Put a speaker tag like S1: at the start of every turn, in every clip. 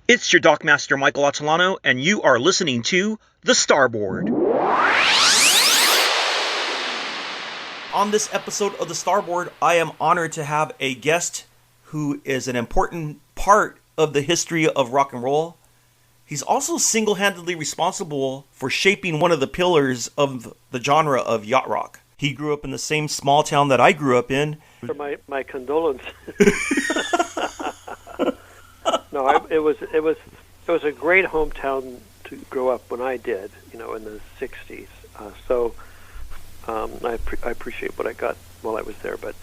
S1: It's your Dockmaster Michael Atilano, and you are listening to The Starboard. On this episode of The Starboard, I am honored to have a guest who is an important part of the history of rock and roll. He's also single-handedly responsible for shaping one of the pillars of the genre of yacht rock. He grew up in the same small town that I grew up in.
S2: For my condolences. No, it was a great hometown to grow up when I did, in the 60s. I appreciate what I got while I was there, but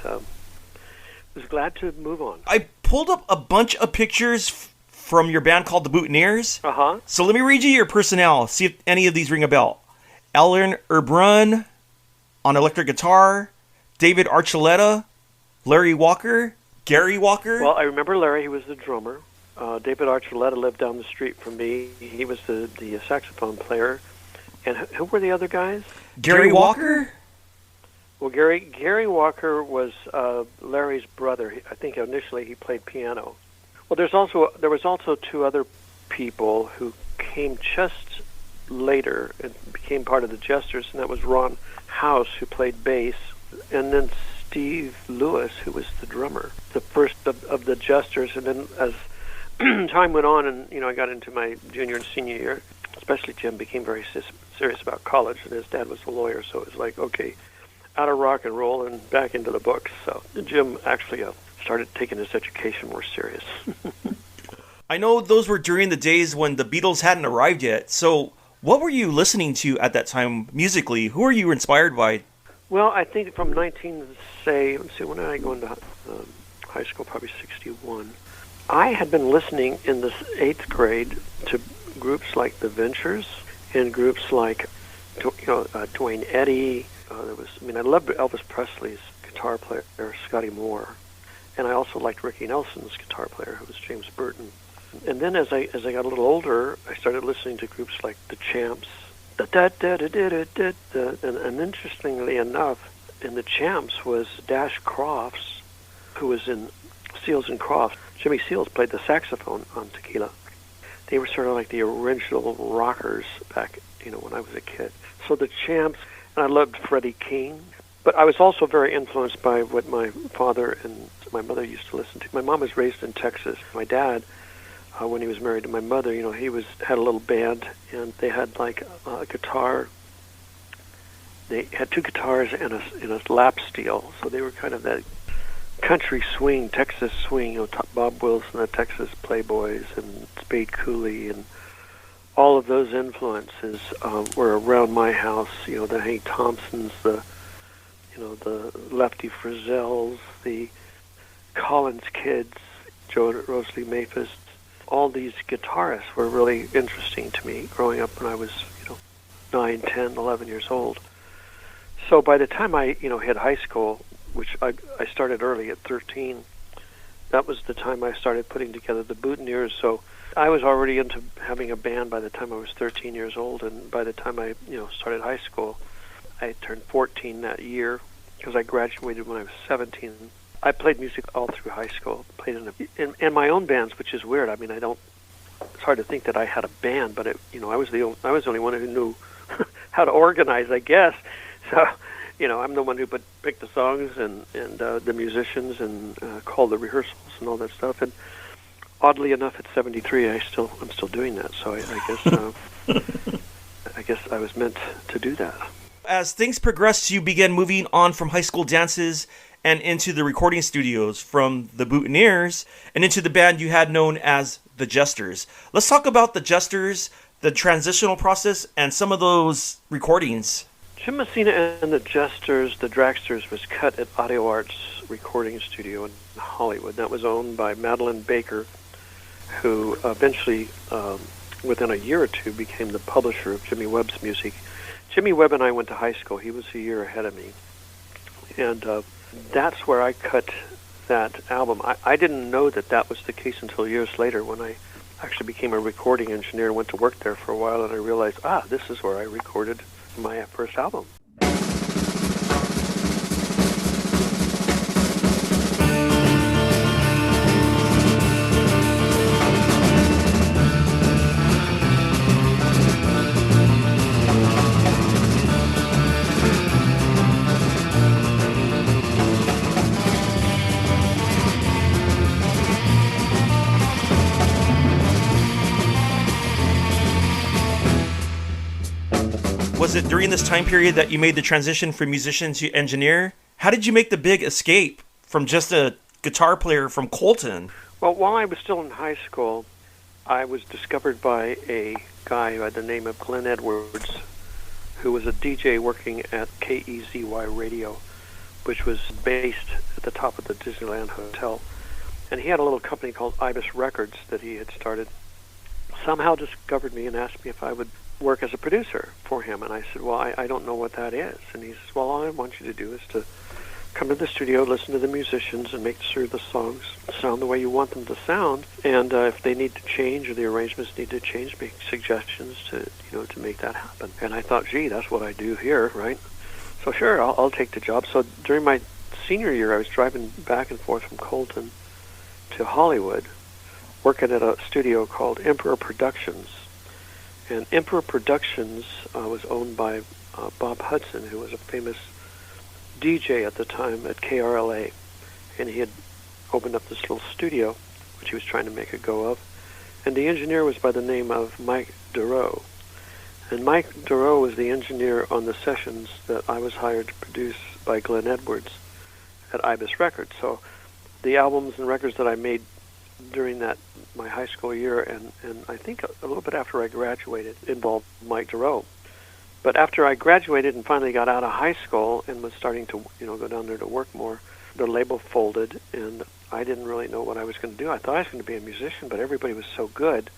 S2: was glad to move on.
S1: I pulled up a bunch of pictures from your band called the Boutonnieres.
S2: Uh-huh.
S1: So let me read you your personnel, see if any of these ring a bell. Ellen Erbrun on electric guitar, David Archuleta, Larry Walker, Gary Walker.
S2: Well, I remember Larry. He was the drummer. David Archuleta lived down the street from me. He was the saxophone player. And who were the other guys?
S1: Gary Walker?
S2: Well, Gary Walker was Larry's brother. I think initially he played piano. Well, there was also two other people who came just later and became part of the Jesters, and that was Ron House, who played bass, and then Steve Lewis, who was the drummer, the first of the Jesters. And then as time went on, and I got into my junior and senior year, especially Jim became very serious about college, and his dad was a lawyer, so it was like, okay, out of rock and roll and back into the books. So Jim actually started taking his education more serious.
S1: I know those were during the days when the Beatles hadn't arrived yet. So what were you listening to at that time musically? Who were you inspired by?
S2: Well, I think from when did I go into high school? Probably 61. I had been listening in the 8th grade to groups like The Ventures and groups like, Dwayne Eddy. I loved Elvis Presley's guitar player, Scotty Moore. And I also liked Ricky Nelson's guitar player, who was James Burton. And then as I got a little older, I started listening to groups like The Champs. And interestingly enough, in The Champs was Dash Crofts, who was in Seals and Crofts. Jimmy Seals played the saxophone on Tequila. They were sort of like the original rockers back, when I was a kid. So The Champs, and I loved Freddie King. But I was also very influenced by what my father and my mother used to listen to. My mom was raised in Texas. My dad, when he was married to my mother, he had a little band, and they had like a guitar. They had 2 guitars and a lap steel, so they were kind of that country swing, Texas swing. Bob Wilson, the Texas Playboys, and Spade Cooley, and all of those influences were around my house. The Hank Thompsons, the Lefty Frizzells, the Collins Kids, Joe Rosalie Maphis. All these guitarists were really interesting to me growing up when I was, 9, 10, 11 years old. So by the time I, hit high school, which I started early at 13, that was the time I started putting together the Boutonnieres. So I was already into having a band by the time I was 13 years old, and by the time I, started high school, I turned 14 that year because I graduated when I was 17. I played music all through high school. Played in my own bands, which is weird. It's hard to think that I had a band, but I was the only one who knew how to organize, I guess. So, I'm the one who picked the songs and the musicians and called the rehearsals and all that stuff. And oddly enough, at 73, I'm still doing that. So I guess I was meant to do that.
S1: As things progressed, you began moving on from high school dances and into the recording studios, from the Boutonnieres and into the band you had known as the Jesters. Let's talk about the Jesters, the transitional process, and some of those recordings.
S2: Jim Messina and the Jesters, the Dragsters, was cut at Audio Arts recording studio in Hollywood. That was owned by Madeline Baker, who eventually, within a year or two, became the publisher of Jimmy Webb's music. Jimmy Webb and I went to high school. He was a year ahead of me. And that's where I cut that album. I didn't know that was the case until years later when I actually became a recording engineer and went to work there for a while, and I realized, this is where I recorded my first album.
S1: was it during this time period that you made the transition from musician to engineer? How did you make the big escape from just a guitar player from Colton?
S2: Well, while I was still in high school, I was discovered by a guy by the name of Glenn Edwards, who was a DJ working at KEZY Radio, which was based at the top of the Disneyland Hotel. And he had a little company called Ibis Records that he had started. Somehow discovered me and asked me if I would work as a producer for him. And I said, well, I don't know what that is. And he says, well, all I want you to do is to come to the studio, listen to the musicians, and make sure the songs sound the way you want them to sound. And if they need to change or the arrangements need to change, make suggestions to make that happen. And I thought, gee, that's what I do here, right? So sure, I'll take the job. So during my senior year, I was driving back and forth from Colton to Hollywood, working at a studio called Emperor Productions. And Emperor Productions was owned by Bob Hudson, who was a famous DJ at the time at KRLA. And he had opened up this little studio, which he was trying to make a go of. And the engineer was by the name of Mike Durow. And Mike Durow was the engineer on the sessions that I was hired to produce by Glenn Edwards at Ibis Records. So the albums and records that I made during my high school year and I think a little bit after I graduated involved Mike Durow. But after I graduated and finally got out of high school and was starting to go down there to work more, the label folded and I didn't really know what I was going to do. I thought I was going to be a musician, but everybody was so good.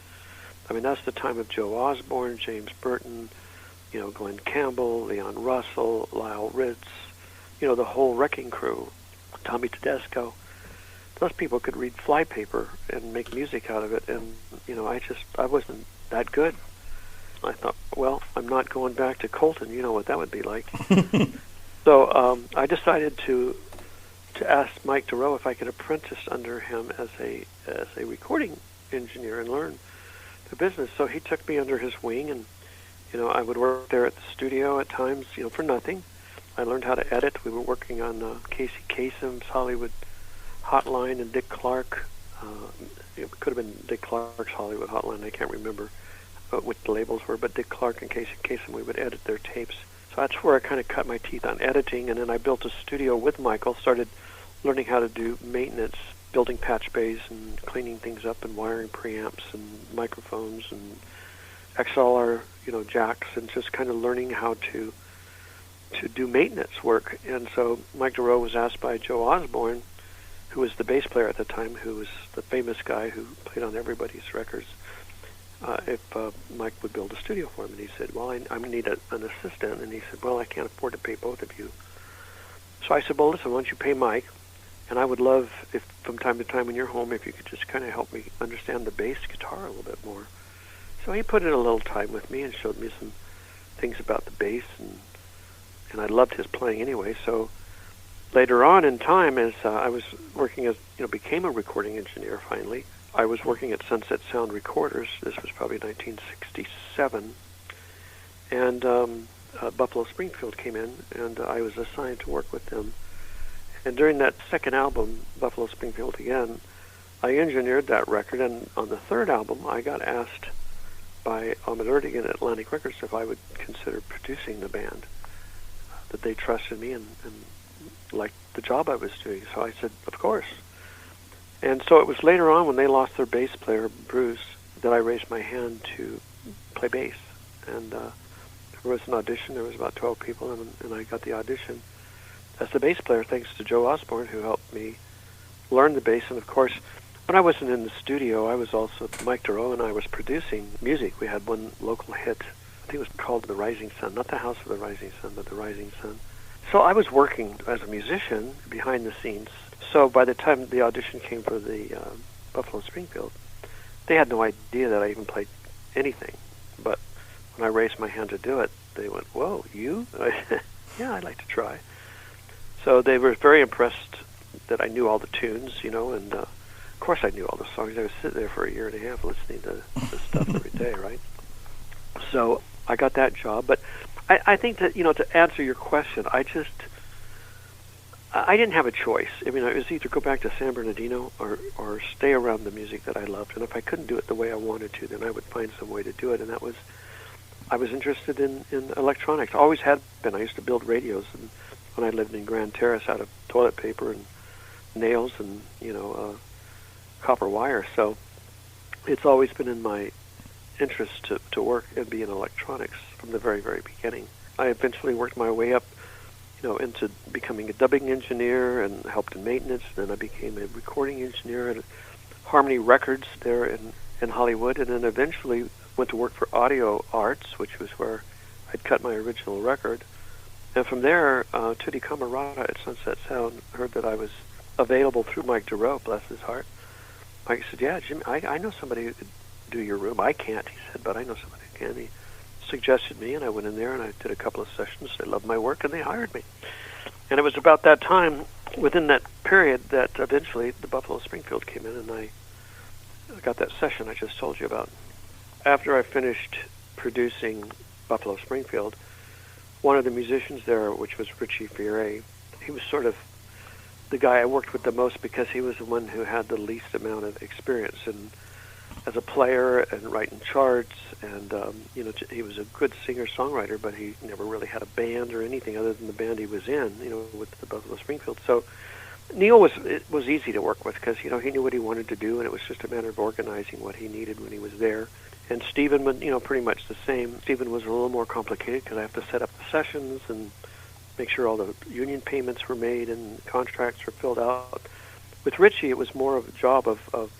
S2: I mean, that's the time of Joe Osborne, James Burton, Glenn Campbell, Leon Russell, Lyle Ritz, the whole Wrecking Crew, Tommy Tedesco. Those people could read flypaper and make music out of it, and I wasn't that good. I thought, well, I'm not going back to Colton. You know what that would be like. So I decided to ask Mike Durow if I could apprentice under him as a recording engineer and learn the business. So he took me under his wing, and I would work there at the studio at times, for nothing. I learned how to edit. We were working on Casey Kasem's Hollywood Hotline and Dick Clark. It could have been Dick Clark's Hollywood Hotline. I can't remember what the labels were, but Dick Clark and Casey Kasem, we would edit their tapes. So that's where I kind of cut my teeth on editing, and then I built a studio with Michael, started learning how to do maintenance, building patch bays and cleaning things up and wiring preamps and microphones and XLR, jacks, and just kind of learning how to do maintenance work. And so Mike Durow was asked by Joe Osborne, who was the bass player at the time, who was the famous guy who played on everybody's records, if Mike would build a studio for him. And he said, well, I'm going to need an assistant. And he said, well, I can't afford to pay both of you. So I said, well, listen, why don't you pay Mike? And I would love, if from time to time when you're home, if you could just kind of help me understand the bass guitar a little bit more. So he put in a little time with me and showed me some things about the bass, and I loved his playing anyway. So later on in time, as I was working as, became a recording engineer finally, I was working at Sunset Sound Recorders. This was probably 1967. And Buffalo Springfield came in, and I was assigned to work with them. And during that second album, Buffalo Springfield again, I engineered that record. And on the third album, I got asked by Ahmet Ertegun at Atlantic Records if I would consider producing the band, that they trusted me and liked the job I was doing. So I said, of course. And so it was later on when they lost their bass player, Bruce, that I raised my hand to play bass. And there was an audition. There was about 12 people, and I got the audition as the bass player, thanks to Joe Osborne, who helped me learn the bass. And of course, when I wasn't in the studio, I was also, Mike Durow and I was producing music. We had one local hit, I think it was called The Rising Sun, not The House of the Rising Sun, but The Rising Sun. So I was working as a musician behind the scenes. So by the time the audition came for the Buffalo Springfield, they had no idea that I even played anything. But when I raised my hand to do it, they went, whoa, you? Yeah, I'd like to try. So they were very impressed that I knew all the tunes, and of course I knew all the songs. I was sitting there for a year and a half listening to this stuff every day, right? So I got that job. But I think that, to answer your question, I didn't have a choice. I mean, it was either go back to San Bernardino or stay around the music that I loved. And if I couldn't do it the way I wanted to, then I would find some way to do it. And that was I was interested in electronics. Always had been. I used to build radios and when I lived in Grand Terrace out of toilet paper and nails and, copper wire. So it's always been in my interest to work and be in electronics from the very, very beginning. I eventually worked my way up, into becoming a dubbing engineer and helped in maintenance. Then I became a recording engineer at Harmony Records there in Hollywood, and then eventually went to work for Audio Arts, which was where I'd cut my original record. And from there, Tutti Camerata at Sunset Sound heard that I was available through Mike Dureau, bless his heart. Mike said, yeah, Jim, I know somebody who could do your room. I can't, he said, but I know somebody who can. He suggested me, and I went in there, and I did a couple of sessions. They loved my work, and they hired me. And it was about that time, within that period, that eventually the Buffalo Springfield came in, and I got that session I just told you about. After I finished producing Buffalo Springfield, one of the musicians there, which was Richie Fiore, he was sort of the guy I worked with the most because he was the one who had the least amount of experience as a player and writing charts, and he was a good singer-songwriter, but he never really had a band or anything other than the band he was in, with the Buffalo Springfield. So Neil was easy to work with because, he knew what he wanted to do, and it was just a matter of organizing what he needed when he was there. And Stephen was, pretty much the same. Stephen was a little more complicated because I have to set up the sessions and make sure all the union payments were made and contracts were filled out. With Richie, it was more of a job of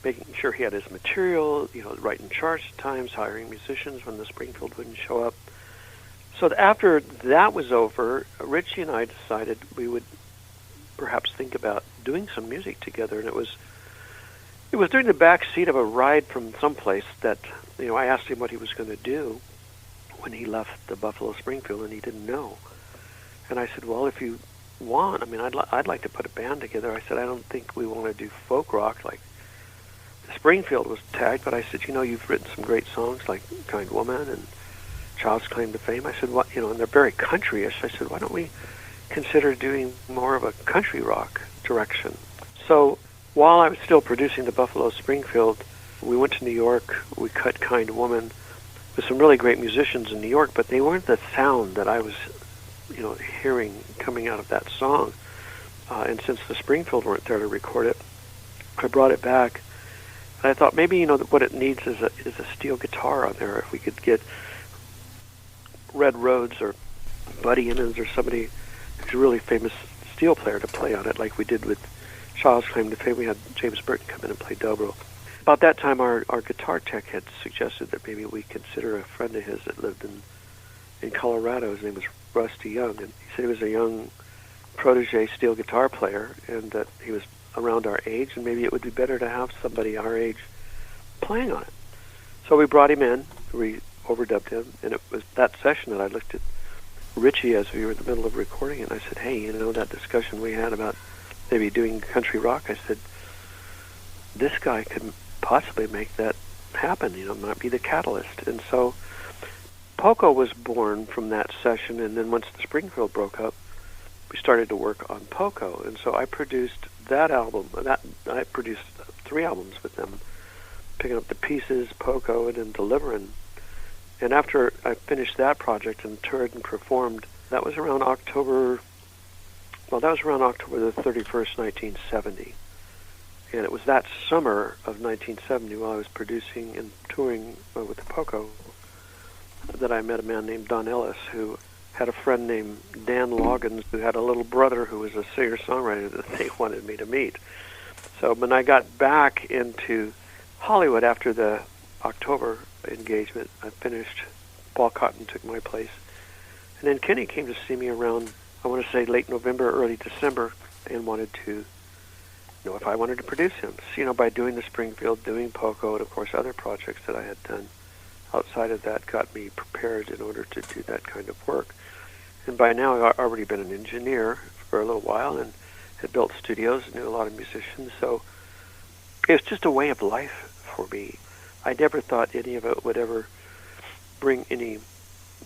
S2: making sure he had his material, writing charts at times, hiring musicians when the Springfield wouldn't show up. So after that was over, Richie and I decided we would perhaps think about doing some music together, and it was during the back seat of a ride from someplace that, I asked him what he was going to do when he left the Buffalo Springfield, and he didn't know. And I said, well, if you want, I'd like to put a band together. I said, I don't think we want to do folk rock like the Springfield was tagged, but I said, you've written some great songs like Kind Woman and Child's Claim to Fame. I said, and they're very countryish. I said, why don't we consider doing more of a country rock direction? So while I was still producing the Buffalo Springfield, we went to New York. We cut Kind Woman with some really great musicians in New York, but they weren't the sound that I was, hearing coming out of that song. And since the Springfield weren't there to record it, I brought it back. And I thought maybe, what it needs is a steel guitar on there. If we could get Red Rhodes or Buddy Emmons or somebody who's a really famous steel player to play on it, like we did with Child's Claim to Fame. We had James Burton come in and play dobro. About that time, our guitar tech had suggested that maybe we consider a friend of his that lived in Colorado. His name was Rusty Young, and he said he was a young protege steel guitar player, and that he was around our age, and maybe it would be better to have somebody our age playing on it. So we brought him in, we overdubbed him, and it was that session that I looked at Richie as we were in the middle of recording it, and I said, hey, that discussion we had about maybe doing country rock, I said, this guy could possibly make that happen, might be the catalyst. And so Poco was born from that session, and then once the Springfield broke up, we started to work on Poco. And so I produced that album. I produced 3 albums with them, Picking Up the Pieces, Poco, and then Deliverin'. And after I finished that project and toured and performed, that was around October the 31st, 1970. And it was that summer of 1970 while I was producing and touring with the Poco that I met a man named Don Ellis who had a friend named Dan Loggins who had a little brother who was a singer-songwriter that they wanted me to meet. So when I got back into Hollywood after the October engagement, I finished. Paul Cotton took my place. And then Kenny came to see me around, I want to say late November, early December, and wanted to know if I wanted to produce him. So, by doing the Springfield, doing Poco, and of course other projects that I had done outside of that got me prepared in order to do that kind of work. And by now I'd already been an engineer for a little while and had built studios and knew a lot of musicians. So it was just a way of life for me. I never thought any of it would ever bring any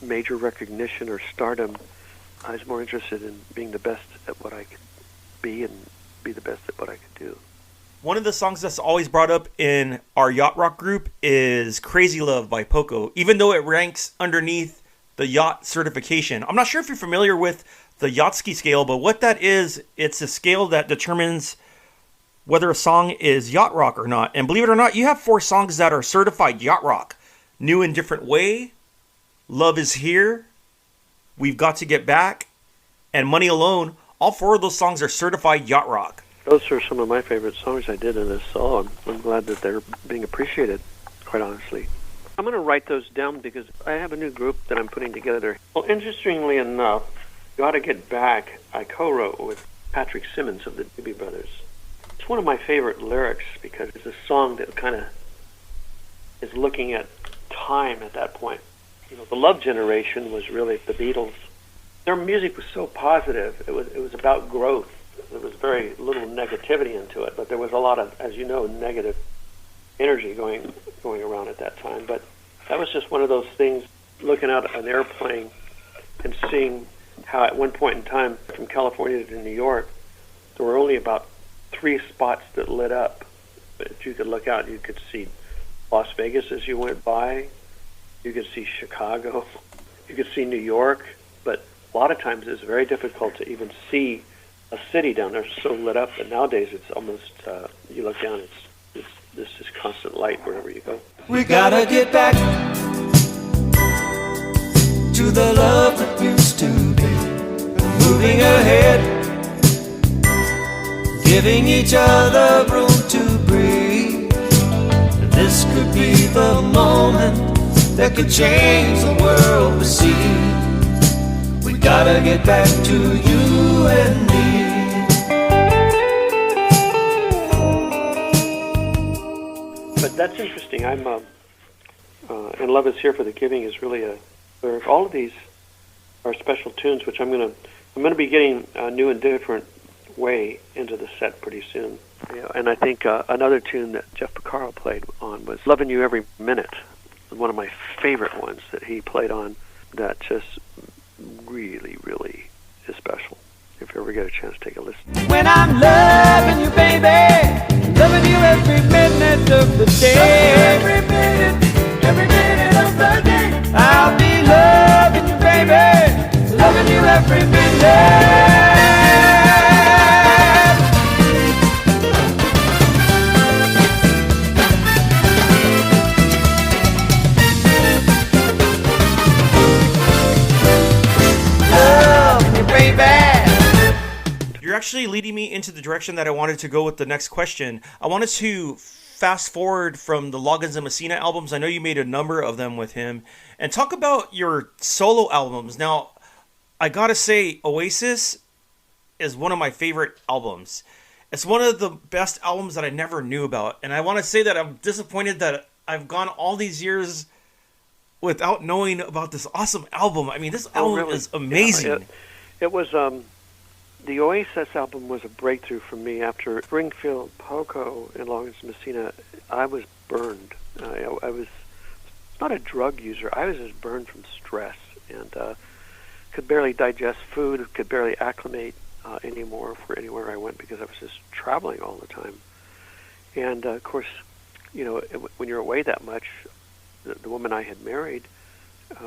S2: major recognition or stardom. I was more interested in being the best at what I could be and be the best at what I could do.
S1: One of the songs that's always brought up in our Yacht Rock group is Crazy Love by Poco, even though it ranks underneath the yacht certification. I'm not sure if you're familiar with the Yachtski scale, but what that is, it's a scale that determines whether a song is Yacht Rock or not. And believe it or not, you have 4 songs that are certified Yacht Rock. New and Different Way, Love Is Here, We've Got to Get Back, and Money Alone. All 4 of those songs are certified Yacht Rock.
S2: Those are some of my favorite songs I did in this song. I'm glad that they're being appreciated, quite honestly. I'm going to write those down because I have a new group that I'm putting together. Well, interestingly enough, Gotta Get Back, I co-wrote with Patrick Simmons of the Doobie Brothers. It's one of my favorite lyrics because it's a song that kind of is looking at time at that point. You know, the Love Generation was really the Beatles. Their music was so positive. It was about growth. There was very little negativity into it, but there was a lot of, as you know, negative energy going around at that time. But that was just one of those things, looking out an airplane and seeing how at one point in time, from California to New York, there were only about 3 spots that lit up. But if you could look out, you could see Las Vegas as you went by. You could see Chicago. You could see New York. But a lot of times it's very difficult to even see a city down there so lit up. But nowadays it's almost, you look down, it's this is constant light wherever you go.
S3: We gotta get back to the love that used to be. Moving ahead, giving each other room to breathe. This could be the moment that could change the world we see. We gotta get back to you and me.
S2: But that's interesting. I'm and Love Is Here for the Giving is really a. All of these are special tunes, which I'm gonna be getting a new and different way into the set pretty soon. Yeah, and I think another tune that Jeff Porcaro played on was "Loving You Every Minute," one of my favorite ones that he played on. That just really, really is special. If you ever get a chance, take a listen.
S3: When I'm loving you, baby, loving you every minute of the day, every minute of the day, I'll be loving you, baby, loving you every minute. Loving you, baby.
S1: You're actually leading me into the direction that I wanted to go with the next question. I wanted to fast forward from the Loggins and Messina albums. I know you made a number of them with him. And talk about your solo albums. Now, I gotta say, Oasis is one of my favorite albums. It's one of the best albums that I never knew about. And I want to say that I'm disappointed that I've gone all these years without knowing about this awesome album. I mean, this album
S2: really?
S1: is amazing.
S2: Yeah, it was... The Oasis album was a breakthrough for me. After Springfield, Poco, and Loggins and Messina, I was burned. I was not a drug user. I was just burned from stress and could barely digest food, could barely acclimate anymore for anywhere I went because I was just traveling all the time. And, of course, you know, when you're away that much, the woman I had married,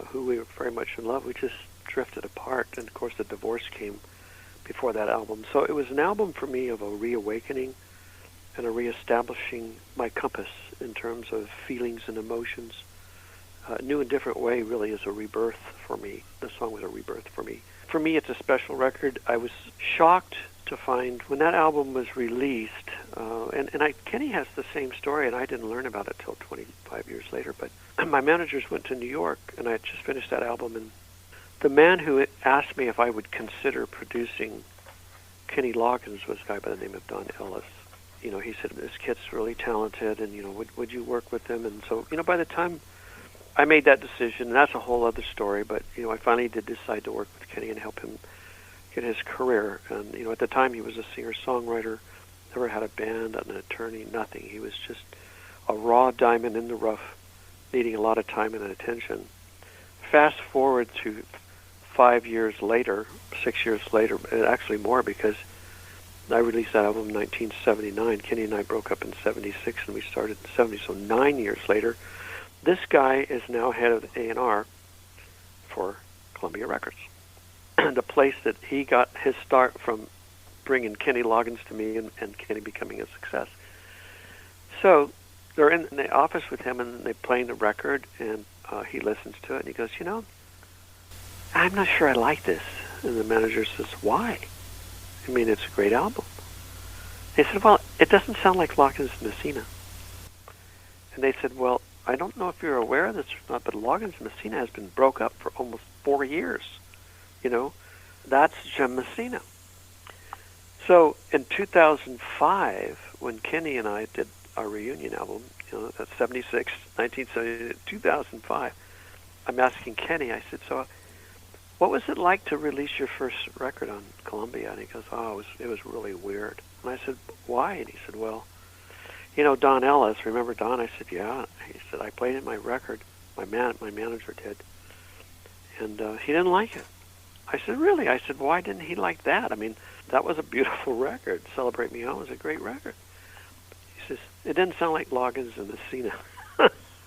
S2: who we were very much in love, we just drifted apart. And, of course, the divorce came before that album. So it was an album for me of a reawakening and a reestablishing my compass in terms of feelings and emotions. New and Different Way really is a rebirth for me. The song was a rebirth for me. For me, it's a special record. I was shocked to find when that album was released, Kenny has the same story, and I didn't learn about it till 25 years later, but my managers went to New York, and I had just finished that album, and the man who asked me if I would consider producing Kenny Loggins was a guy by the name of Don Ellis. You know, he said, this kid's really talented, and, you know, would you work with him? And so, you know, by the time I made that decision, and that's a whole other story, but, you know, I finally did decide to work with Kenny and help him get his career. And, you know, at the time he was a singer-songwriter, never had a band, an attorney, nothing. He was just a raw diamond in the rough, needing a lot of time and attention. Fast forward to 5 years later, 6 years later, and actually more, because I released that album in 1979. Kenny and I broke up in 76, and we started in 70, so 9 years later. This guy is now head of A&R for Columbia Records. The place that he got his start from bringing Kenny Loggins to me and Kenny becoming a success. So they're in the office with him, and they're playing the record, and he listens to it, and he goes, you know, I'm not sure I like this. And the manager says, why? I mean, it's a great album. They said, well, it doesn't sound like Loggins and Messina. And they said, well, I don't know if you're aware of this or not, but Loggins and Messina has been broke up for almost 4 years. You know, that's Jim Messina. So in 2005, when Kenny and I did our reunion album, you know, that's 76, 1970, 2005, I'm asking Kenny, I said, so what was it like to release your first record on Columbia? And he goes, oh, it was really weird. And I said, why? And he said, well, you know, Don Ellis, remember Don? I said, yeah. He said, I played in my record, my manager did, and he didn't like it. I said, really? I said, why didn't he like that? I mean, that was a beautiful record. Celebrate Me Home was a great record. He says, it didn't sound like Loggins and Messina.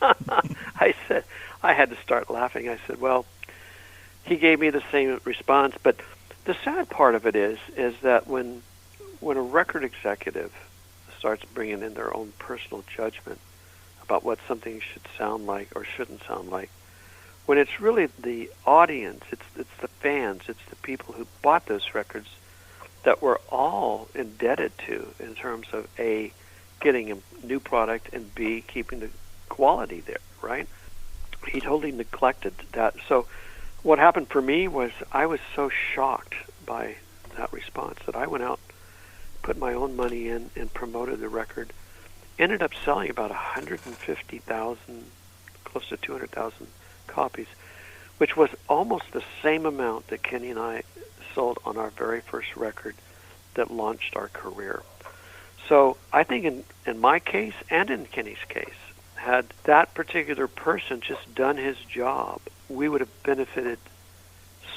S2: I said, I had to start laughing. I said, well, he gave me the same response, but the sad part of it is that when a record executive starts bringing in their own personal judgment about what something should sound like or shouldn't sound like, when it's really the audience, it's the fans, it's the people who bought those records that we're all indebted to in terms of A, getting a new product, and B, keeping the quality there, right? He totally neglected that. So what happened for me was I was so shocked by that response that I went out, put my own money in, and promoted the record. Ended up selling about 150,000, close to 200,000 copies, which was almost the same amount that Kenny and I sold on our very first record that launched our career. So I think in my case and in Kenny's case, had that particular person just done his job, we would have benefited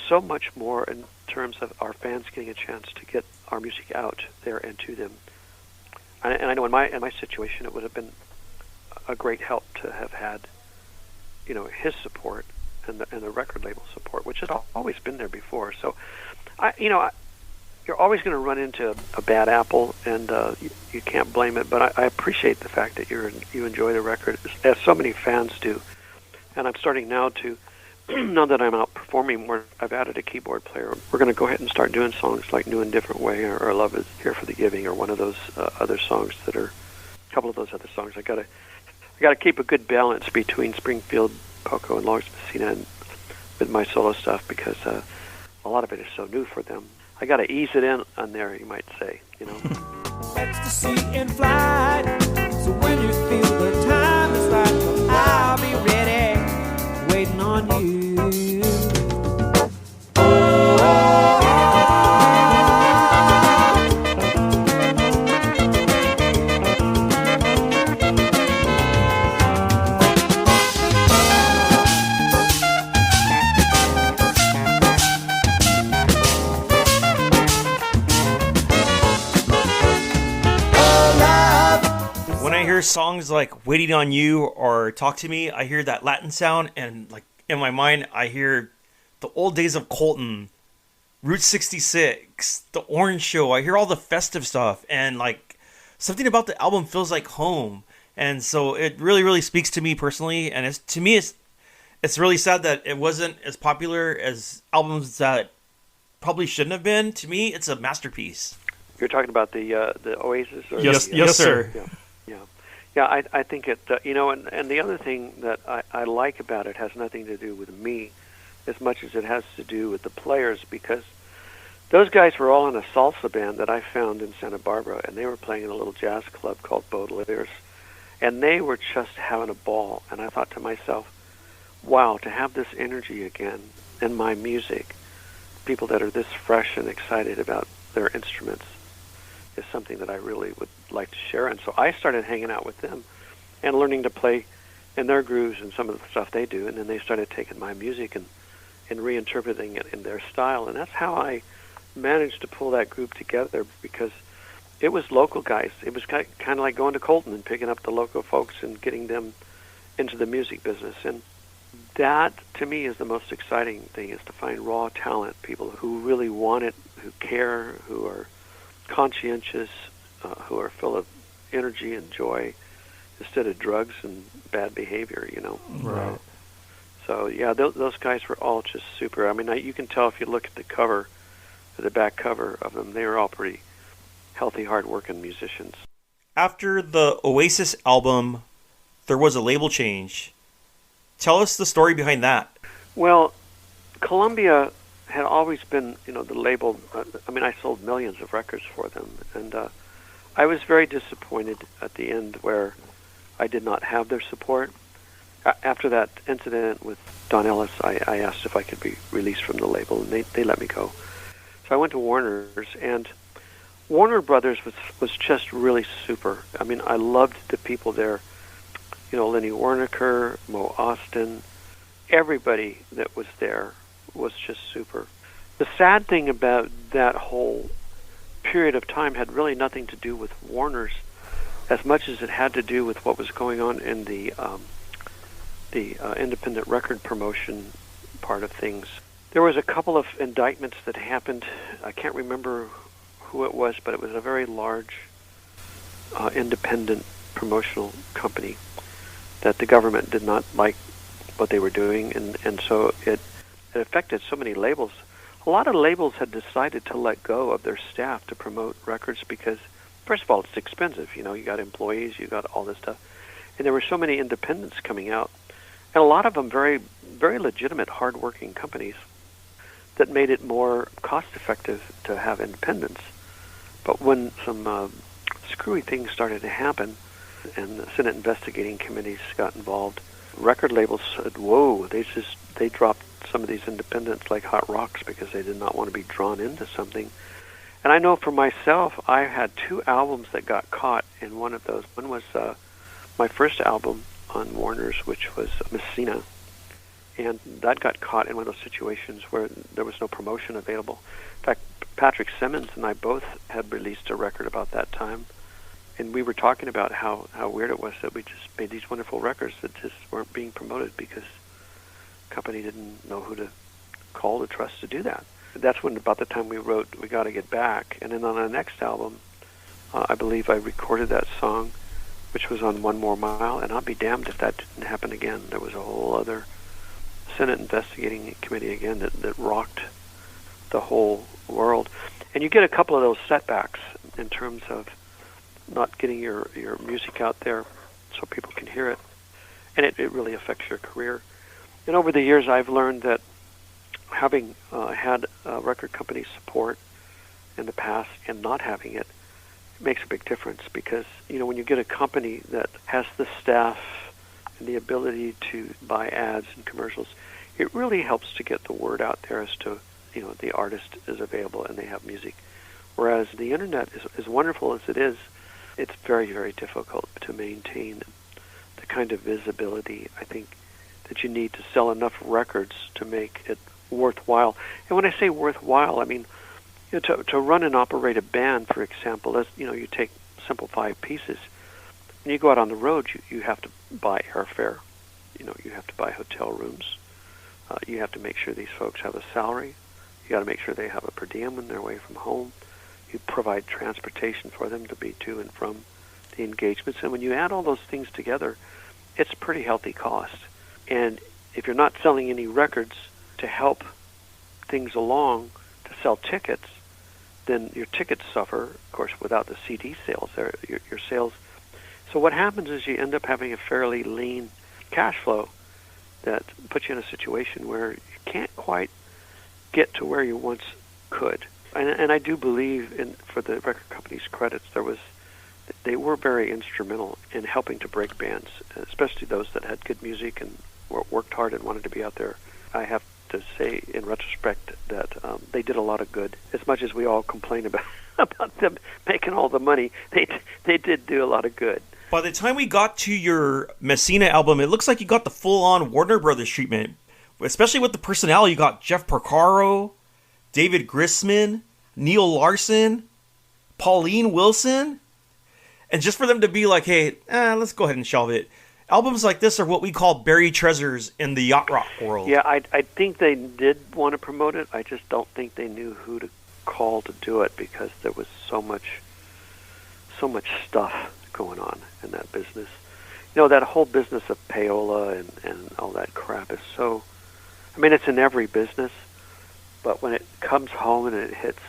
S2: so much more in terms of our fans getting a chance to get our music out there and to them. And I know in my situation, it would have been a great help to have had, you know, his support and the record label support, which has always been there before. So, you're always going to run into a bad apple, and you can't blame it. But I appreciate the fact that you enjoy the record, as so many fans do. And I'm starting now to, now that I'm out performing more, I've added a keyboard player. We're going to go ahead and start doing songs like New and Different Way or Love Is Here for the Giving or one of those other songs that are, a couple of those other songs. I got to keep a good balance between Springfield, Poco, and Loggins and Messina and with my solo stuff because a lot of it is so new for them. I got to ease it in on there, you might say, you know.
S3: Ecstasy in flight. So when you feel the time is right, well, I'll be ready, waiting on you.
S1: Songs like Waiting on You or Talk to Me, I hear that Latin sound, and like in my mind I hear the old days of Colton, Route 66, the Orange Show. I hear all the festive stuff, and like something about the album feels like home. And so it really speaks to me personally, and it's really sad that it wasn't as popular as albums that probably shouldn't have been. To me, it's a masterpiece.
S2: You're talking about the Oasis? Or
S1: yes, sir.
S2: Yeah, I think it, and the other thing that I like about it has nothing to do with me as much as it has to do with the players, because those guys were all in a salsa band that I found in Santa Barbara, and they were playing in a little jazz club called Baudelaire's, and they were just having a ball. And I thought to myself, wow, to have this energy again in my music, people that are this fresh and excited about their instruments, is something that I really would like to share. And so I started hanging out with them and learning to play in their grooves and some of the stuff they do. And then they started taking my music and reinterpreting it in their style. And that's how I managed to pull that group together, because it was local guys. It was kind of like going to Colton and picking up the local folks and getting them into the music business. And that, to me, is the most exciting thing, is to find raw talent, people who really want it, who care, who are conscientious, who are full of energy and joy instead of drugs and bad behavior, you know.
S1: Right.
S2: So yeah, those guys were all just super. I mean, you can tell if you look at the cover, the back cover of them, they were all pretty healthy, hard-working musicians.
S1: After the Oasis album, there was a label change. Tell us the story behind that.
S2: Well, Columbia had always been, you know, the label. I mean, I sold millions of records for them, and I was very disappointed at the end where I did not have their support. After that incident with Don Ellis, I asked if I could be released from the label, and they let me go. So I went to Warner's, and Warner Brothers was just really super. I mean, I loved the people there. You know, Lenny Warnaker, Mo Austin, everybody that was there was just super. The sad thing about that whole period of time had really nothing to do with Warner's as much as it had to do with what was going on in the independent record promotion part of things. There was a couple of indictments that happened. I can't remember who it was, but it was a very large independent promotional company that the government did not like what they were doing, and so it affected so many labels. A lot of labels had decided to let go of their staff to promote records because, first of all, it's expensive. You know, you got employees, you got all this stuff. And there were so many independents coming out, and a lot of them very, very legitimate, hard-working companies that made it more cost-effective to have independents. But when some screwy things started to happen and the Senate investigating committees got involved, record labels said, whoa, they dropped some of these independents like Hot Rocks because they did not want to be drawn into something. And I know for myself, I had 2 albums that got caught in one of those. One was my first album on Warner's, which was Messina, and that got caught in one of those situations where there was no promotion available. In fact, Patrick Simmons and I both had released a record about that time, and we were talking about how weird it was that we just made these wonderful records that just weren't being promoted because the company didn't know who to call to trust to do that. That's when, about the time we wrote We Gotta Get Back, and then on our next album, I believe I recorded that song, which was on One More Mile, and I'll be damned if that didn't happen again. There was a whole other Senate investigating committee again that rocked the whole world. And you get a couple of those setbacks in terms of not getting your music out there so people can hear it, and it really affects your career. And over the years, I've learned that having had record company support in the past and not having it makes a big difference, because, you know, when you get a company that has the staff and the ability to buy ads and commercials, it really helps to get the word out there as to, you know, the artist is available and they have music. Whereas the internet, as wonderful as it is, it's very, very difficult to maintain the kind of visibility, I think, that you need to sell enough records to make it worthwhile. And when I say worthwhile, I mean, you know, to run and operate a band, for example, as you know, you take simple 5 pieces, and you go out on the road, you have to buy airfare, you know, you have to buy hotel rooms, you have to make sure these folks have a salary, you got to make sure they have a per diem when they're away from home, you provide transportation for them to be to and from the engagements, and when you add all those things together, it's a pretty healthy cost. And if you're not selling any records to help things along, to sell tickets, then your tickets suffer, of course, without the CD sales, your sales. So what happens is you end up having a fairly lean cash flow that puts you in a situation where you can't quite get to where you once could. And I do believe, for the record company's credits, they were very instrumental in helping to break bands, especially those that had good music and worked hard and wanted to be out there. I have to say, in retrospect, that they did a lot of good. As much as we all complain about them making all the money, they did do a lot of good.
S1: By the time we got to your Messina album, it looks like you got the full-on Warner Brothers treatment, especially with the personnel. You got Jeff Porcaro, David Grisman, Neil Larson, Pauline Wilson, and just for them to be like, hey, let's go ahead and shelve it. Albums like this are what we call buried treasures in the yacht rock world.
S2: Yeah, I think they did want to promote it. I just don't think they knew who to call to do it, because there was so much stuff going on in that business. You know, that whole business of payola and all that crap is so... I mean, it's in every business, but when it comes home and it hits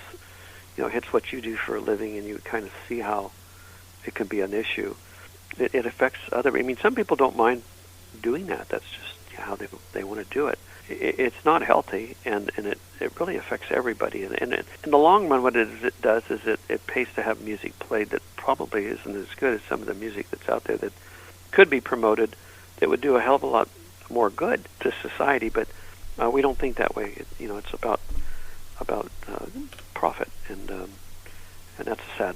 S2: what you do for a living, and you kind of see how it can be an issue, it affects other... I mean, some people don't mind doing that. That's just how they want to do it. It's not healthy, and it really affects everybody. And in the long run, what it does is it pays to have music played that probably isn't as good as some of the music that's out there that could be promoted, that would do a hell of a lot more good to society. But we don't think that way. It's about profit, and that's a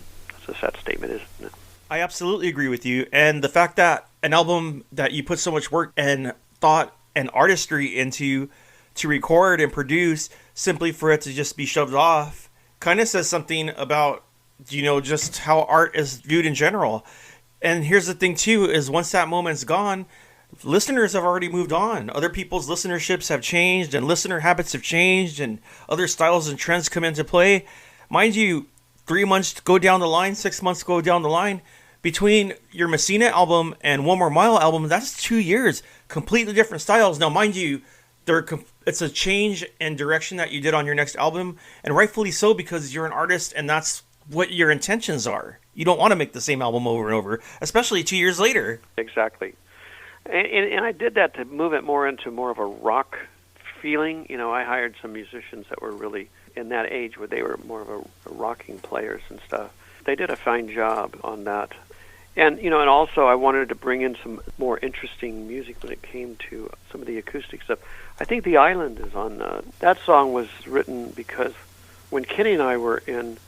S2: sad statement, isn't it?
S1: I absolutely agree with you. And the fact that an album that you put so much work and thought and artistry into to record and produce, simply for it to just be shoved off, kind of says something about, just how art is viewed in general. And here's the thing too, is once that moment's gone, listeners have already moved on. Other people's listenerships have changed, and listener habits have changed, and other styles and trends come into play. Mind you, 3 months go down the line, 6 months go down the line, between your Messina album and One More Mile album, that's 2 years. Completely different styles. Now, mind you, it's a change in direction that you did on your next album, and rightfully so, because you're an artist and that's what your intentions are. You don't want to make the same album over and over, especially 2 years later.
S2: Exactly. And I did that to move it more into more of a rock feeling. I hired some musicians that were really in that age where they were more of a rocking players and stuff. They did a fine job on that. And also I wanted to bring in some more interesting music when it came to some of the acoustic stuff. I think The Island is on that song was written because when Kenny and I were in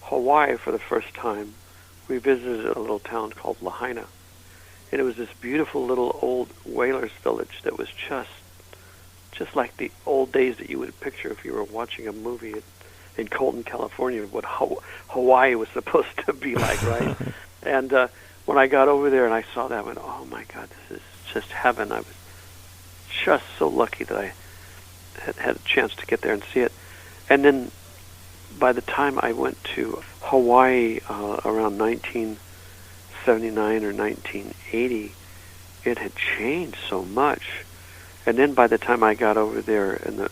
S2: Hawaii for the first time, we visited a little town called Lahaina. And it was this beautiful little old whalers village that was just like the old days that you would picture if you were watching a movie in Colton, California, what Hawaii was supposed to be like, right? And when I got over there and I saw that, I went, oh my God, this is just heaven. I was just so lucky that I had a chance to get there and see it. And then by the time I went to Hawaii around 1979 or 1980, it had changed so much. And then by the time I got over there in the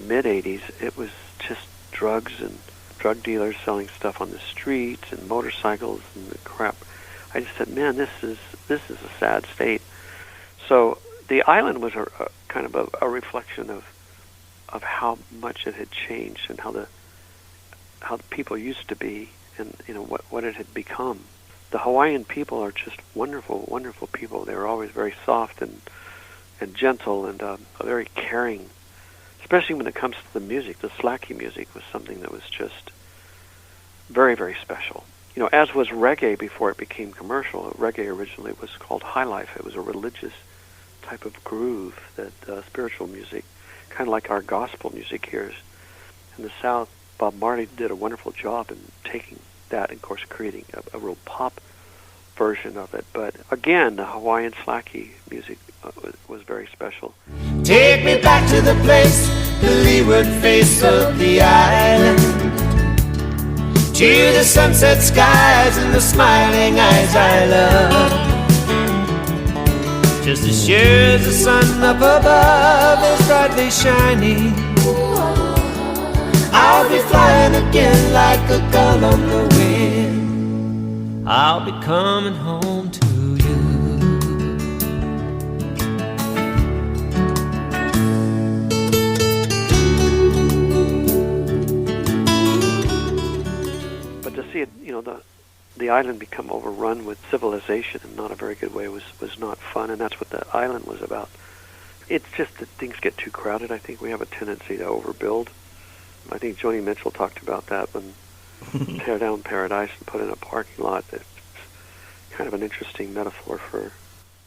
S2: mid 80s, it was just drugs and drug dealers selling stuff on the streets and motorcycles and the crap. I just said, man, this is a sad state. So The Island was a kind of a reflection of how much it had changed and how the people used to be, and what it had become. The Hawaiian people are just wonderful, wonderful people. They were always very soft and gentle and very caring, especially when it comes to the music. The slacky music was something that was just very, very special. As was reggae before it became commercial. Reggae originally was called high life. It was a religious type of groove, that spiritual music, kind of like our gospel music here in the South. Bob Marley did a wonderful job in taking that and, of course, creating a real pop version of it. But again, the Hawaiian slacky music was very special.
S3: Take me back to the place, the leeward face of the island, to the sunset skies and the smiling eyes I love. Just as sure as the sun up above is brightly shining, I'll be flying again like a gull on the wind. I'll be coming home to you.
S2: But to see it, the island become overrun with civilization in not a very good way was not fun, and that's what the island was about. It's just that things get too crowded. I think we have a tendency to overbuild. I think Joni Mitchell talked about that when tear down Paradise and put in a parking lot. It's kind of an interesting metaphor for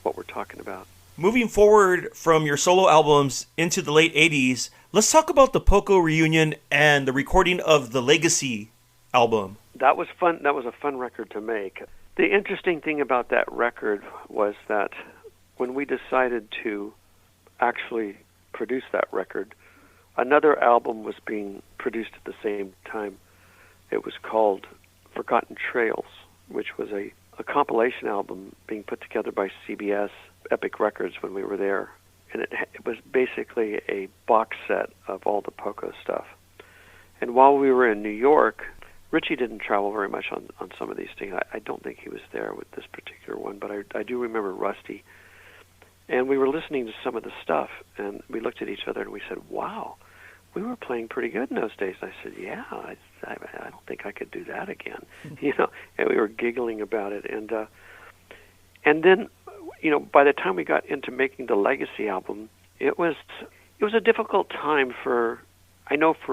S2: what we're talking about.
S1: Moving forward from your solo albums into the late 80s, let's talk about the Poco reunion and the recording of the Legacy album.
S2: That was fun. That was a fun record to make. The interesting thing about that record was that when we decided to actually produce that record, another album was being produced at the same time. It was called Forgotten Trails, which was a compilation album being put together by CBS Epic Records when we were there. And it was basically a box set of all the Poco stuff. And while we were in New York, Richie didn't travel very much on some of these things. I don't think he was there with this particular one, but I do remember Rusty. And we were listening to some of the stuff, and we looked at each other and we said, wow, we were playing pretty good in those days. And I said, yeah, I don't think I could do that again. And we were giggling about it. And then, by the time we got into making the Legacy album, it was a difficult time for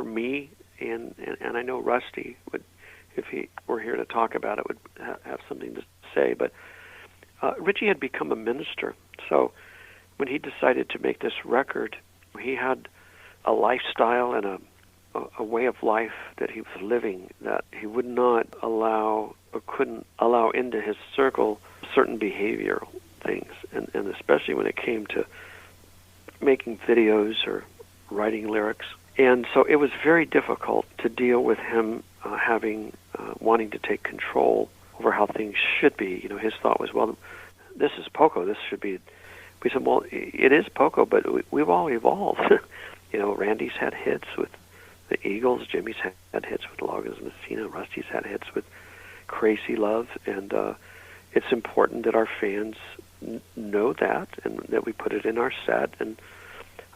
S2: me, and I know Rusty would, if he were here to talk about it, would have something to say. But Richie had become a minister, so when he decided to make this record, he had a lifestyle and a way of life that he was living that he would not allow or couldn't allow into his circle certain behavioral things, and especially when it came to making videos or writing lyrics. And so it was very difficult to deal with him wanting to take control over how things should be. His thought was, well, this is Poco. This should be. We said, well, it is Poco, but we've all evolved. Randy's had hits with the Eagles. Jimmy's had hits with Loggins and Messina. Rusty's had hits with Crazy Love. And it's important that our fans know that and that we put it in our set. And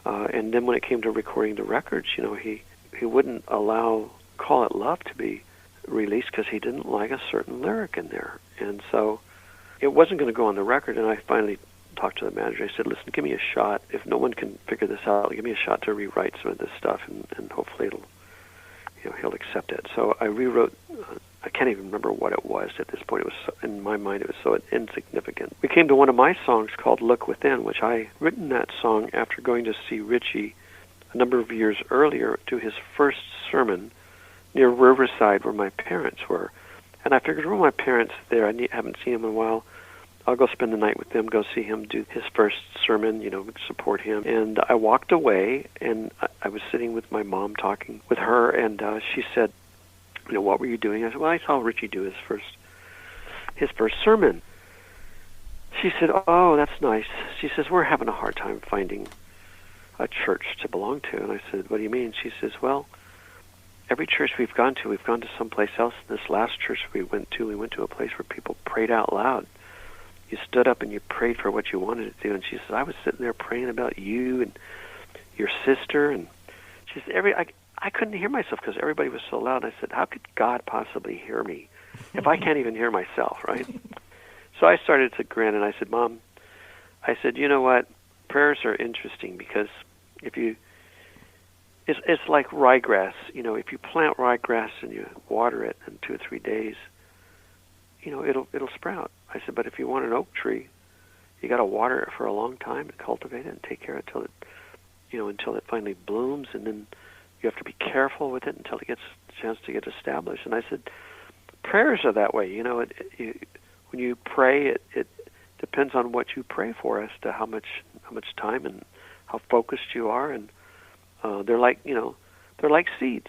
S2: then when it came to recording the records, he wouldn't allow Call It Love to be released because he didn't like a certain lyric in there. And so it wasn't going to go on the record, and I finally talked to the manager. I said, listen, give me a shot. If no one can figure this out, give me a shot to rewrite some of this stuff, and hopefully he'll accept it. So I rewrote, I can't even remember what it was at this point. It was in my mind, it was so insignificant. We came to one of my songs called Look Within, which I written that song after going to see Richie a number of years earlier to his first sermon near Riverside where my parents were. And I figured, well, my parents there, I haven't seen him in a while. I'll go spend the night with them, go see him do his first sermon, support him. And I walked away, and I was sitting with my mom talking with her, and she said, what were you doing? I said, well, I saw Richie do his first sermon. She said, oh, that's nice. She says, we're having a hard time finding a church to belong to. And I said, what do you mean? She says, well, every church we've gone to someplace else. This last church we went to a place where people prayed out loud. You stood up and you prayed for what you wanted to do. And she says, I was sitting there praying about you and your sister. And she says, I couldn't hear myself because everybody was so loud. And I said, how could God possibly hear me if I can't even hear myself, right? So I started to grin, and I said, Mom, I said, you know what? Prayers are interesting because it's like ryegrass. If you plant ryegrass and you water it in 2 or 3 days, it'll sprout. I said, but if you want an oak tree, you got to water it for a long time and cultivate it and take care of it until it finally blooms, and then you have to be careful with it until it gets a chance to get established. And I said, prayers are that way. When you pray, it depends on what you pray for as to how much time and how focused you are, and they're like seeds.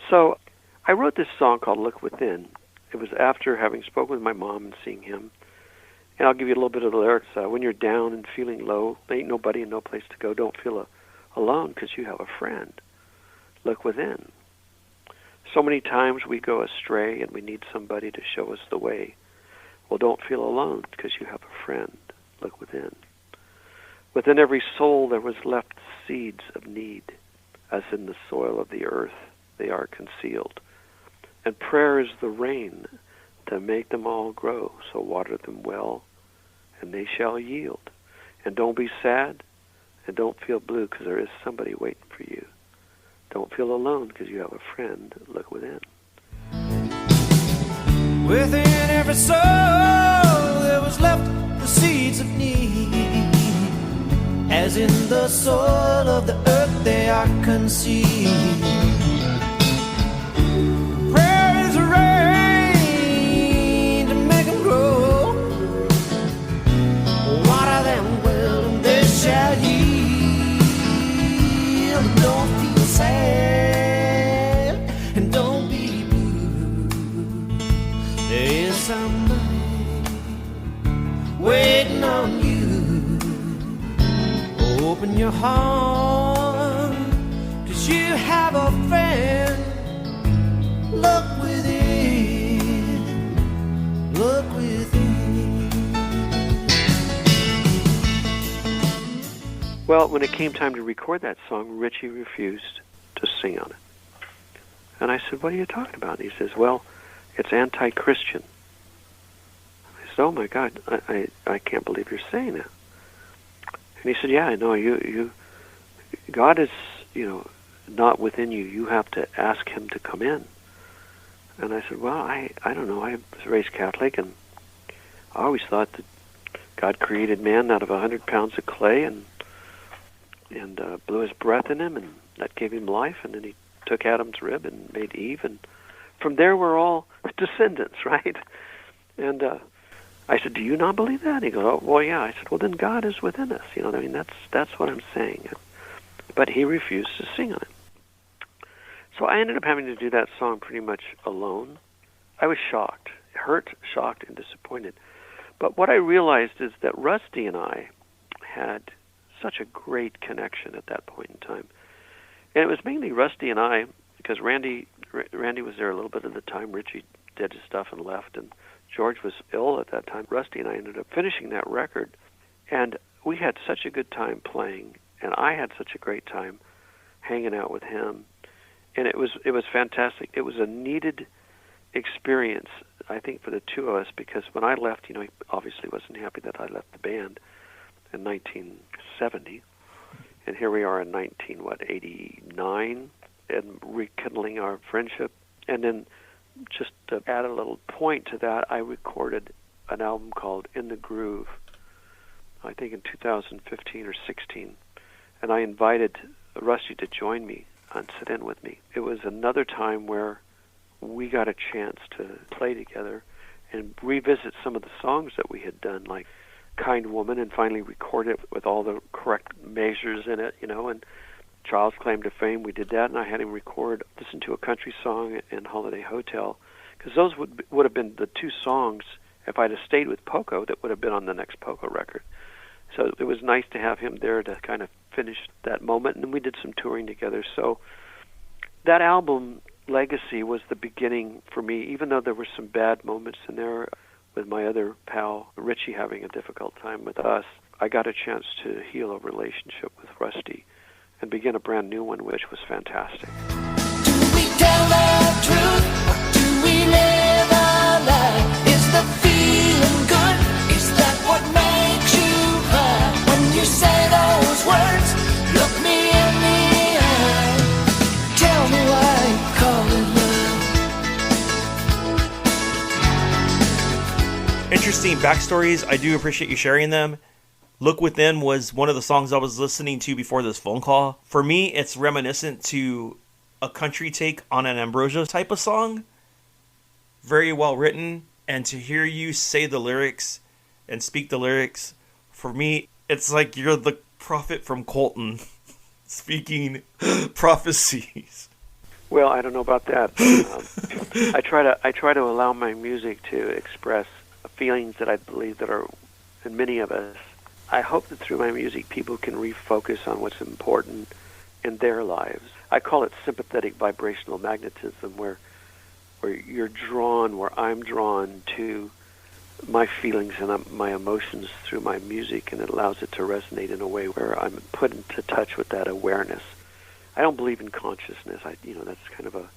S2: So I wrote this song called Look Within. It was after having spoken with my mom and seeing him. And I'll give you a little bit of the lyrics. When you're down and feeling low, there ain't nobody and no place to go. Don't feel alone because you have a friend. Look within. So many times we go astray and we need somebody to show us the way. Well, don't feel alone because you have a friend. Look within. Within every soul there was left seeds of need, as in the soil of the earth they are concealed. And prayer is the rain to make them all grow, so water them well, and they shall yield. And don't be sad, and don't feel blue, because there is somebody waiting for you. Don't feel alone, because you have a friend. Look within.
S3: Within every soul there was left the seeds of need, as in the soil of the earth they are conceived. Prayer is rain to make them grow. Water them well and they shall yield. Don't feel sad and don't be blue. There is somebody waiting on you. Open your heart, 'cause you have a friend. Look within, look within.
S2: Well, when it came time to record that song, Richie refused to sing on it. And I said, what are you talking about? And he says, well, it's anti-Christian. I said, oh my God, I can't believe you're saying that. And he said, yeah, I know, you God is, not within you. You have to ask him to come in. And I said, well, I don't know. I was raised Catholic, and I always thought that God created man out of 100 pounds of clay and blew his breath in him, and that gave him life, and then he took Adam's rib and made Eve, and from there we're all descendants, right? And I said, do you not believe that? And he goes, oh, well, yeah. I said, well, then God is within us. That's what I'm saying. But he refused to sing on it. So I ended up having to do that song pretty much alone. I was shocked, hurt, shocked, and disappointed. But what I realized is that Rusty and I had such a great connection at that point in time. And it was mainly Rusty and I, because Randy was there a little bit of the time. Richie did his stuff and left, and George was ill at that time. Rusty and I ended up finishing that record, and we had such a good time playing, and I had such a great time hanging out with him, and it was fantastic. It was a needed experience, I think, for the two of us, because when I left, he obviously wasn't happy that I left the band in 1970, and here we are in 89, and rekindling our friendship, and then just to add a little point to that, I recorded an album called In the Groove, I think in 2015 or 16, and I invited Rusty to join me and sit in with me. It was another time where we got a chance to play together and revisit some of the songs that we had done, like Kind Woman, and finally record it with all the correct measures in it, and Child's Claim to Fame, we did that, and I had him listen to a country song in Holiday Hotel, because those would have been the two songs, if I'd have stayed with Poco, that would have been on the next Poco record. So it was nice to have him there to kind of finish that moment, and then we did some touring together. So that album, Legacy, was the beginning for me, even though there were some bad moments in there with my other pal, Richie, having a difficult time with us. I got a chance to heal a relationship with Rusty and begin a brand new one, which was fantastic.
S3: Do we tell the truth, or do we live a lie? Is the feeling good? Is that what makes you cry? When you say those words, look me in the eye. Tell me why you call it love.
S1: Interesting backstories. I do appreciate you sharing them. Look Within was one of the songs I was listening to before this phone call. For me, it's reminiscent to a country take on an Ambrosia type of song. Very well written. And to hear you say the lyrics and speak the lyrics, for me, it's like you're the prophet from Colton speaking prophecies.
S2: Well, I don't know about that. I try to allow my music to express feelings that I believe that are in many of us. I hope that through my music, people can refocus on what's important in their lives. I call it sympathetic vibrational magnetism, where you're drawn, where I'm drawn to my feelings and my emotions through my music, and it allows it to resonate in a way where I'm put into touch with that awareness. I don't believe in consciousness. That's kind of a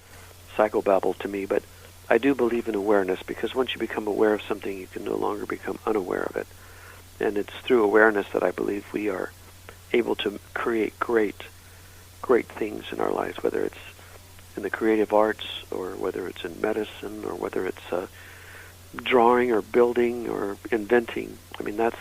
S2: psychobabble to me, but I do believe in awareness, because once you become aware of something, you can no longer become unaware of it. And it's through awareness that I believe we are able to create great things in our lives, whether it's in the creative arts, or whether it's in medicine, or whether it's drawing or building or inventing. I mean, that's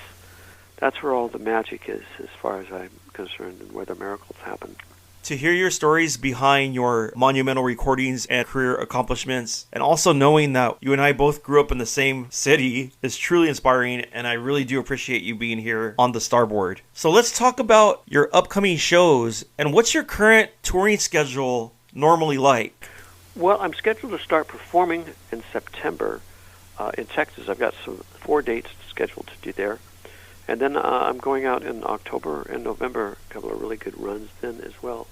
S2: that's where all the magic is, as far as I'm concerned, and where the miracles happen.
S1: To hear your stories behind your monumental recordings and career accomplishments, and also knowing that you and I both grew up in the same city, is truly inspiring, and I really do appreciate you being here on the Starboard. So let's talk about your upcoming shows, and what's your current touring schedule normally like?
S2: Well, I'm scheduled to start performing in September in Texas. I've got 4 dates scheduled to do there. And then I'm going out in October and November, a couple of really good runs then as well.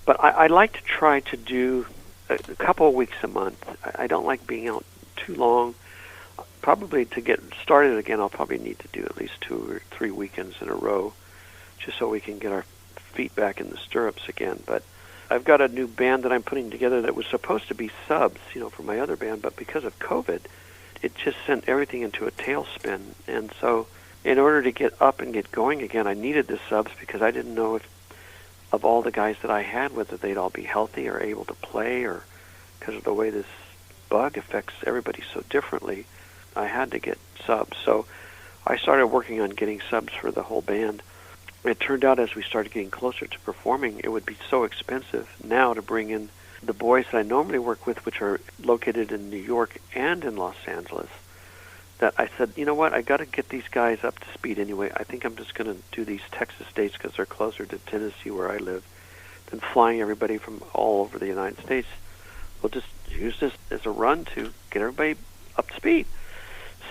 S2: But I like to try to do a couple of weeks a month. I don't like being out too long. Probably to get started again, I'll probably need to do at least 2 or 3 weekends in a row, just so we can get our feet back in the stirrups again. But I've got a new band that I'm putting together that was supposed to be subs, for my other band, but because of COVID, it just sent everything into a tailspin. And so in order to get up and get going again, I needed the subs because I didn't know if of all the guys that I had, whether they'd all be healthy or able to play, or because of the way this bug affects everybody so differently, I had to get subs. So I started working on getting subs for the whole band. It turned out as we started getting closer to performing, it would be so expensive now to bring in the boys that I normally work with, which are located in New York and in Los Angeles, that I said, you know what, I got to get these guys up to speed anyway. I think I'm just going to do these Texas dates because they're closer to Tennessee where I live than flying everybody from all over the United States. We'll just use this as a run to get everybody up to speed.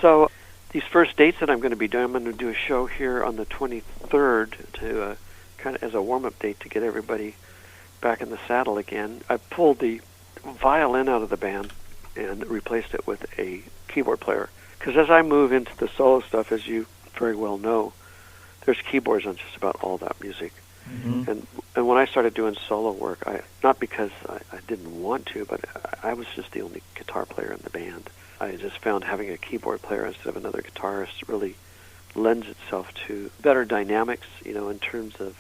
S2: So these first dates that I'm going to be doing, I'm going to do a show here on the 23rd to kind of as a warm-up date to get everybody back in the saddle again. I pulled the violin out of the band and replaced it with a keyboard player. Because as I move into the solo stuff, as you very well know, there's keyboards on just about all that music. Mm-hmm. And when I started doing solo work, not because I didn't want to, but I was just the only guitar player in the band. I just found having a keyboard player instead of another guitarist really lends itself to better dynamics, in terms of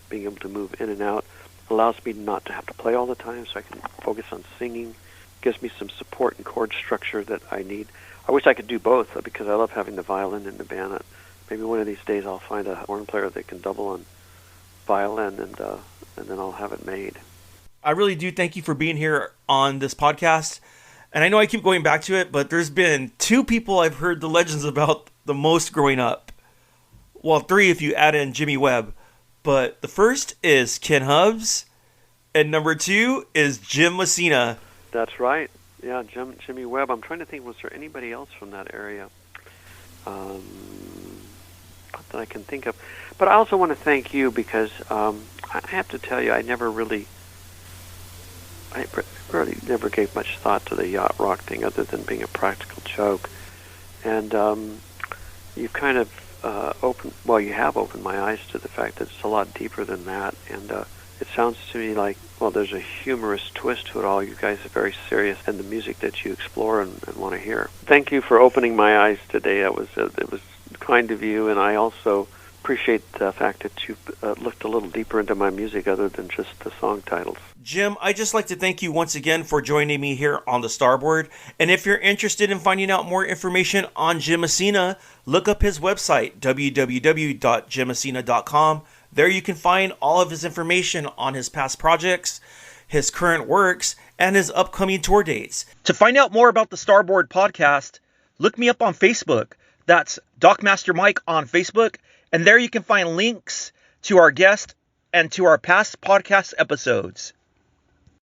S2: being able to move in and out. Allows me not to have to play all the time, so I can focus on singing. Gives me some support and chord structure that I need. I wish I could do both because I love having the violin in the band. Maybe one of these days I'll find a horn player that can double on violin, and then I'll have it made.
S1: I really do thank you for being here on this podcast. And I know I keep going back to it, but there's been 2 people I've heard the legends about the most growing up. Well, 3 if you add in Jimmy Webb. But the first is Ken Hubbs, and number 2 is Jim Messina.
S2: That's right. Yeah, Jimmy Webb. I'm trying to think, was there anybody else from that area? Not that I can think of. But I also want to thank you because I have to tell you, I really never gave much thought to the Yacht Rock thing other than being a practical joke. And you've kind of you have opened my eyes to the fact that it's a lot deeper than that. And it sounds to me like, there's a humorous twist to it all. You guys are very serious in the music that you explore and want to hear. Thank you for opening my eyes today. It was kind of you, and I also appreciate the fact that you looked a little deeper into my music other than just the song titles.
S1: Jim, I'd just like to thank you once again for joining me here on the Starboard. And if you're interested in finding out more information on Jim Messina, look up his website, www.jimmessina.com. There you can find all of his information on his past projects, his current works, and his upcoming tour dates. To find out more about the Starboard podcast, look me up on Facebook. That's Dockmaster Mike on Facebook. And there you can find links to our guest and to our past podcast episodes.